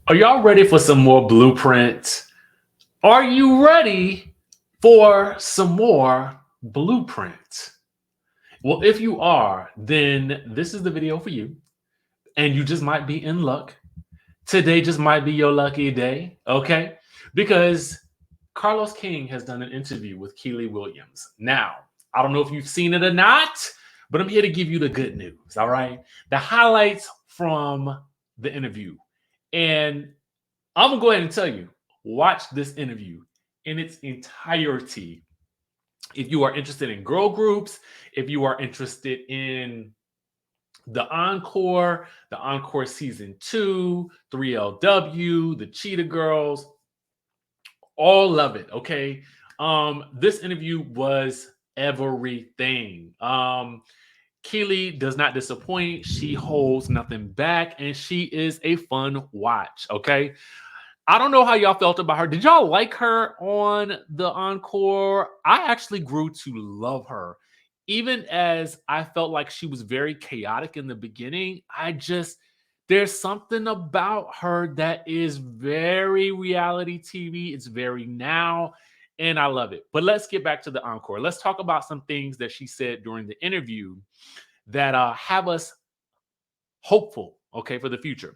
Are y'all ready for some more Blueprint? Are you ready for some more Blueprint? Well, if you are, then this is the video for you. And you just might be in luck. Today just might be your lucky day, okay? Because Carlos King has done an interview with Kiely Williams. Now, I don't know if you've seen it or not, but I'm here to give you the good news, all right? The highlights from the interview. And I'm gonna go ahead and tell you, watch this interview in its entirety. If you are interested in girl groups, if you are interested in the Encore season 2, 3LW, the Cheetah Girls, all love it. Okay. This interview was everything. Keely does not disappoint. She holds nothing back, and she is a fun watch. Okay. I don't know how y'all felt about her. Did y'all like her on the Encore? I actually grew to love her. Even as I felt like she was very chaotic in the beginning, there's something about her that is very reality TV. It's very now, and I love it. But let's get back to the Encore. Let's talk about some things that she said during the interview that have us hopeful, okay, for the future.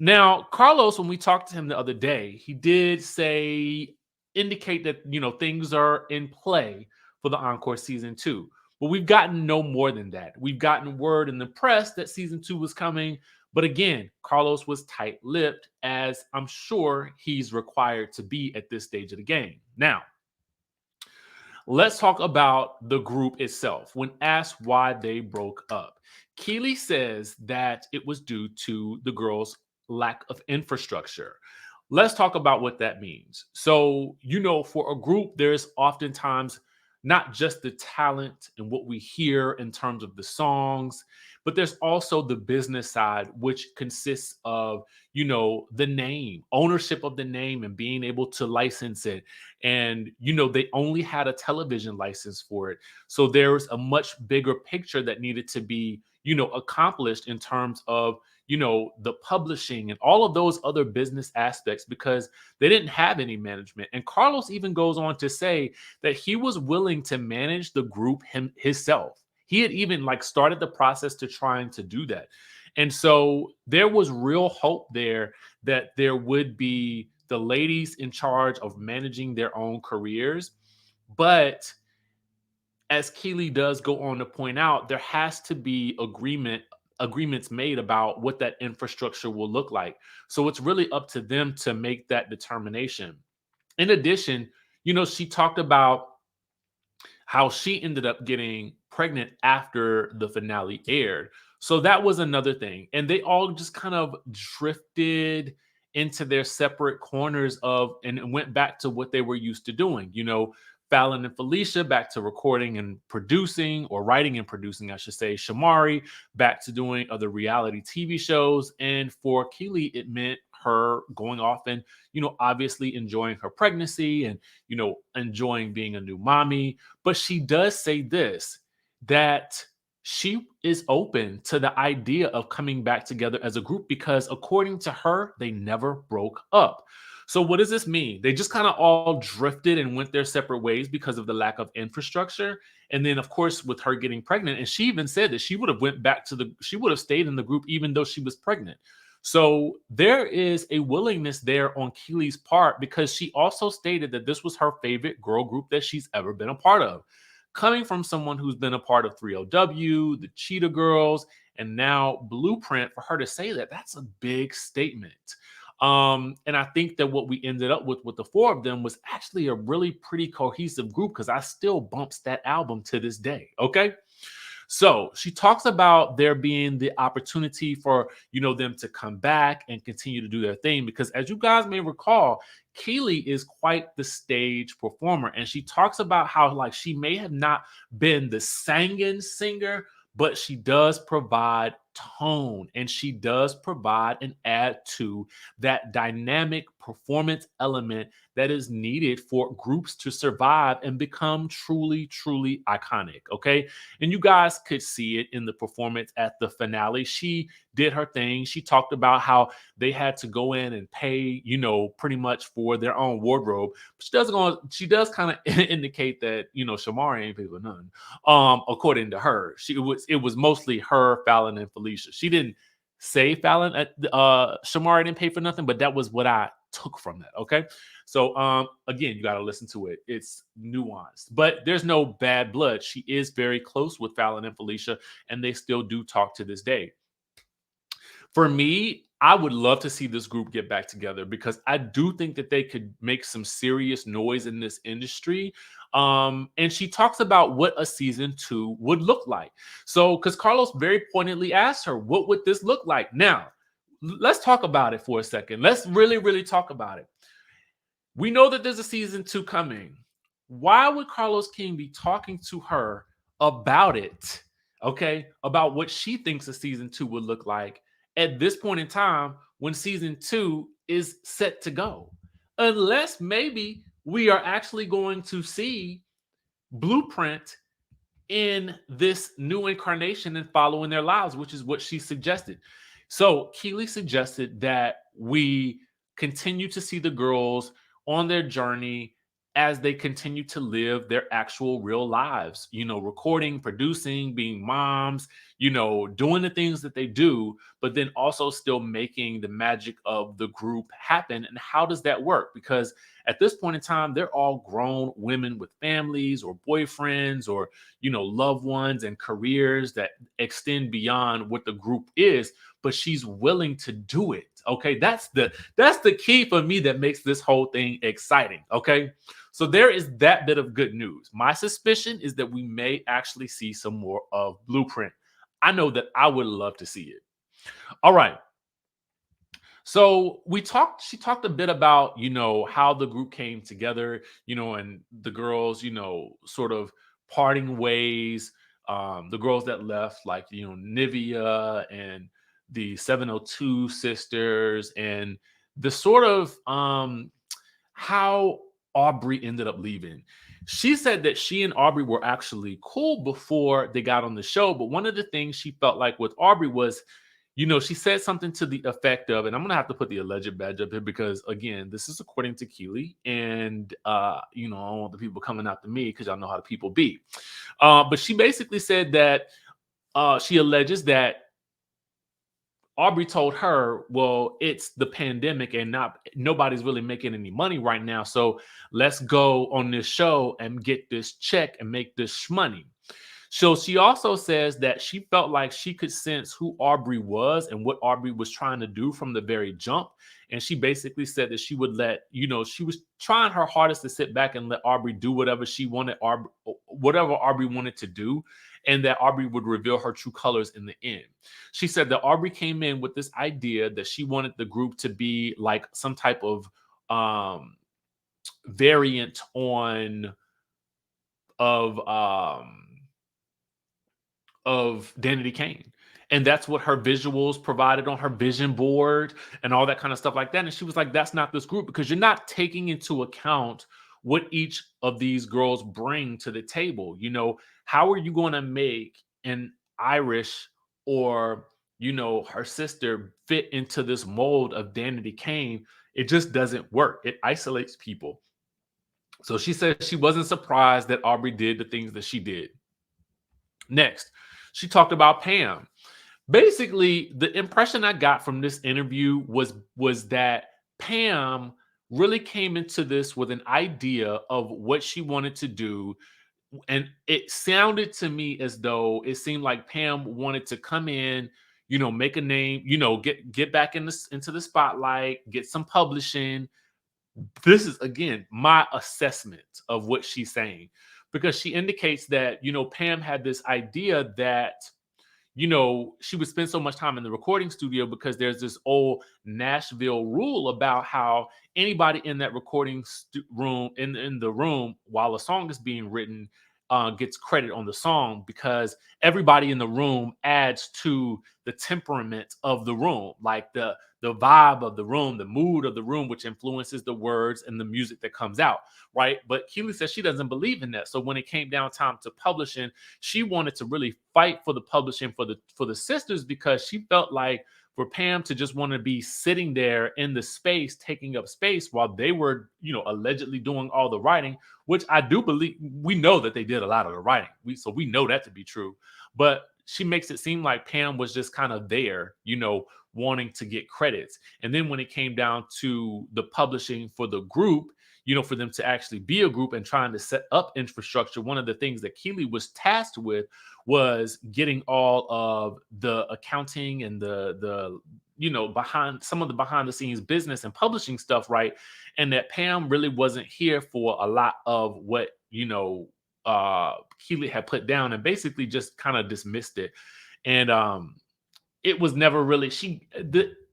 Now, Carlos, when we talked to him the other day, he did indicate that, things are in play for the Encore season 2. But we've gotten no more than that. We've gotten word in the press that season 2 was coming. But again, Carlos was tight-lipped, as I'm sure he's required to be at this stage of the game. Now, let's talk about the group itself. When asked why they broke up, Keely says that it was due to the girls' lack of infrastructure. Let's talk about what that means. So, for a group, there's oftentimes not just the talent and what we hear in terms of the songs, but there's also the business side, which consists of, the name, ownership of the name, and being able to license it. And, they only had a television license for it. So there was a much bigger picture that needed to be, accomplished in terms of, the publishing and all of those other business aspects, because they didn't have any management. And Carlos even goes on to say that he was willing to manage the group himself. He had even started the process to trying to do that. And so there was real hope there that there would be the ladies in charge of managing their own careers. But as Keely does go on to point out, there has to be agreements made about what that infrastructure will look like. So it's really up to them to make that determination. In addition, she talked about how she ended up getting pregnant after the finale aired. So that was another thing. And they all just kind of drifted into their separate corners and went back to what they were used to doing. Fallon and Felicia back to recording and producing, or writing and producing, I should say. Shamari back to doing other reality TV shows. And for Keely, it meant her going off and, obviously enjoying her pregnancy and, enjoying being a new mommy. But she does say this, that she is open to the idea of coming back together as a group, because according to her, they never broke up. So what does this mean? They just kind of all drifted and went their separate ways because of the lack of infrastructure. And then, of course, with her getting pregnant, and she even said that she would have stayed in the group even though she was pregnant. So there is a willingness there on Keely's part, because she also stated that this was her favorite girl group that she's ever been a part of. Coming from someone who's been a part of 3LW, the Cheetah Girls, and now Bluprint, for her to say that, that's a big statement. And I think that what we ended up with the four of them was actually a really pretty cohesive group, because I still bumps that album to this day. Okay. So she talks about there being the opportunity for, them to come back and continue to do their thing, because as you guys may recall, Keely is quite the stage performer. And she talks about how she may have not been the singing singer, but she does provide tone, and she does provide and add to that dynamic performance element that is needed for groups to survive and become truly, truly iconic. Okay. And you guys could see it in the performance at the finale. She did her thing. She talked about how they had to go in and pay, pretty much for their own wardrobe. She does kind of indicate that, Shamari ain't paying for nothing. According to her, it was mostly her, Fallon, and Felicia. She didn't say Fallon Shamari didn't pay for nothing, but that was what I took from that. Okay. So again, you got to listen to it. It's nuanced, but there's no bad blood. She is very close with Fallon and Felicia, and they still do talk to this day. For me, I would love to see this group get back together because I do think that they could make some serious noise in this industry. And she talks about what a season 2 would look like. So, because Carlos very pointedly asked her, what would this look like? Now, let's talk about it for a second. Let's really, really talk about it. We know that there's a season 2 coming. Why would Carlos King be talking to her about it? Okay, about what she thinks a season 2 would look like at this point in time when season 2 is set to go. Unless maybe we are actually going to see Bluprint in this new incarnation and following their lives, which is what she suggested. So KEILY suggested that we continue to see the girls on their journey as they continue to live their actual real lives, recording, producing, being moms, doing the things that they do, but then also still making the magic of the group happen. And how does that work? Because at this point in time, they're all grown women with families or boyfriends or, loved ones and careers that extend beyond what the group is, but she's willing to do it. Okay. That's the key for me that makes this whole thing exciting. Okay. So there is that bit of good news. My suspicion is that we may actually see some more of Bluprint. I know that I would love to see it. All right. So she talked a bit about, how the group came together, and the girls, sort of parting ways. The girls that left, like, Nivea and the 702 sisters, and the sort of how Aubrey ended up leaving. She said that she and Aubrey were actually cool before they got on the show, but one of the things she felt like with Aubrey was, she said something to the effect of, and I'm gonna have to put the alleged badge up here because again, this is according to KEILY, and I don't want the people coming after me because y'all know how the people be. But she basically said that she alleges that Aubrey told her, well, it's the pandemic and nobody's really making any money right now. So let's go on this show and get this check and make this money. So she also says that she felt like she could sense who Aubrey was and what Aubrey was trying to do from the very jump. And she basically said that she would she was trying her hardest to sit back and let Aubrey do whatever she wanted, whatever Aubrey wanted to do, and that Aubrey would reveal her true colors in the end. She said that Aubrey came in with this idea that she wanted the group to be like some type of variant of Danity Kane. And that's what her visuals provided on her vision board and all that kind of stuff like that. And she was like, that's not this group because you're not taking into account what each of these girls bring to the table. How are you going to make an Irish or, her sister fit into this mold of Danity Kane? It just doesn't work. It isolates people. So she said she wasn't surprised that Aubrey did the things that she did. Next, she talked about Pam. Basically, the impression I got from this interview was that Pam really came into this with an idea of what she wanted to do. And it sounded to me as though it seemed like Pam wanted to come in, make a name, get back into the spotlight, get some publishing. This is again my assessment of what she's saying, because she indicates that Pam had this idea that she would spend so much time in the recording studio because there's this old Nashville rule about how anybody in that recording room in the room while a song is being written, gets credit on the song because everybody in the room adds to the temperament of the room, like the vibe of the room, the mood of the room, which influences the words and the music that comes out, right? But Kiely says she doesn't believe in that. So when it came down time to publishing, she wanted to really fight for the publishing for the sisters, because she felt like for Pam to just want to be sitting there in the space, taking up space while they were, allegedly doing all the writing, which I do believe, we know that they did a lot of the writing. So we know that to be true. But she makes it seem like Pam was just kind of there, wanting to get credits. And then when it came down to the publishing for the group, for them to actually be a group and trying to set up infrastructure, one of the things that Kiely was tasked with was getting all of the accounting and the behind some of the behind the scenes business and publishing stuff, right? And that Pam really wasn't here for a lot of what Kiely had put down, and basically just kind of dismissed it. And it was never really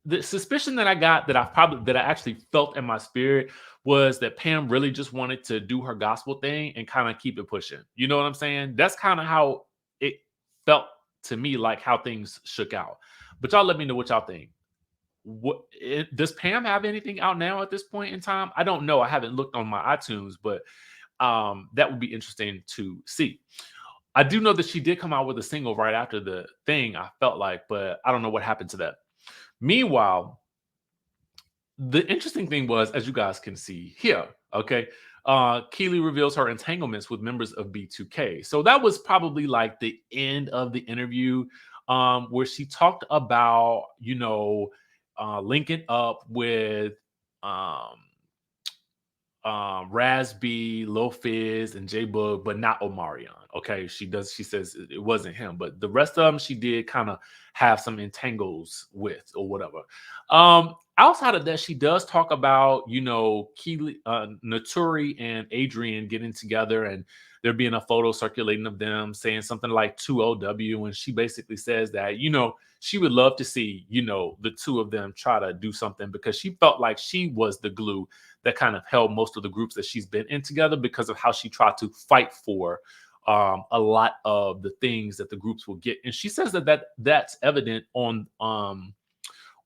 the suspicion that I got, that I actually felt in my spirit, was that Pam really just wanted to do her gospel thing and kind of keep it pushing. You know what I'm saying? That's kind of how it felt to me, like how things shook out. But y'all let me know what y'all think. Does Pam have anything out now at this point in time? I don't know. I haven't looked on my iTunes, but that would be interesting to see. I do know that she did come out with a single right after the thing, I felt like, but I don't know what happened to that. Meanwhile, the interesting thing was, as you guys can see here, okay, KEILY reveals her entanglements with members of B2K. So that was probably like the end of the interview, where she talked about, linking up with Raz-B, Lil Fizz, and J Boog, but not Omarion. Okay, she says it wasn't him, but the rest of them she did kind of have some entangles with or whatever. Outside of that, she does talk about, Kiely, Naturi and Adrian getting together, and there being a photo circulating of them saying something like 2OW, and she basically says that, she would love to see, the two of them try to do something, because she felt like she was the glue that kind of held most of the groups that she's been in together, because of how she tried to fight for a lot of the things that the groups will get. And she says that's evident on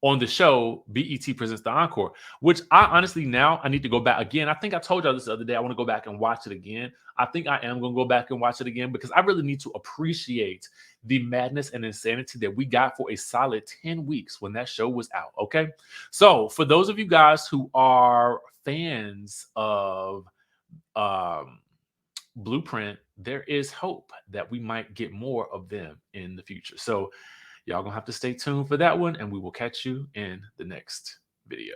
the show BET Presents the Encore, which I honestly, now I need to go back again. I think I told y'all this the other day. I want to go back and watch it again. I think I am going to go back and watch it again, because I really need to appreciate the madness and insanity that we got for a solid 10 weeks when that show was out. Okay. So for those of you guys who are fans of Bluprint, there is hope that we might get more of them in the future. So y'all gonna have to stay tuned for that one, and we will catch you in the next video.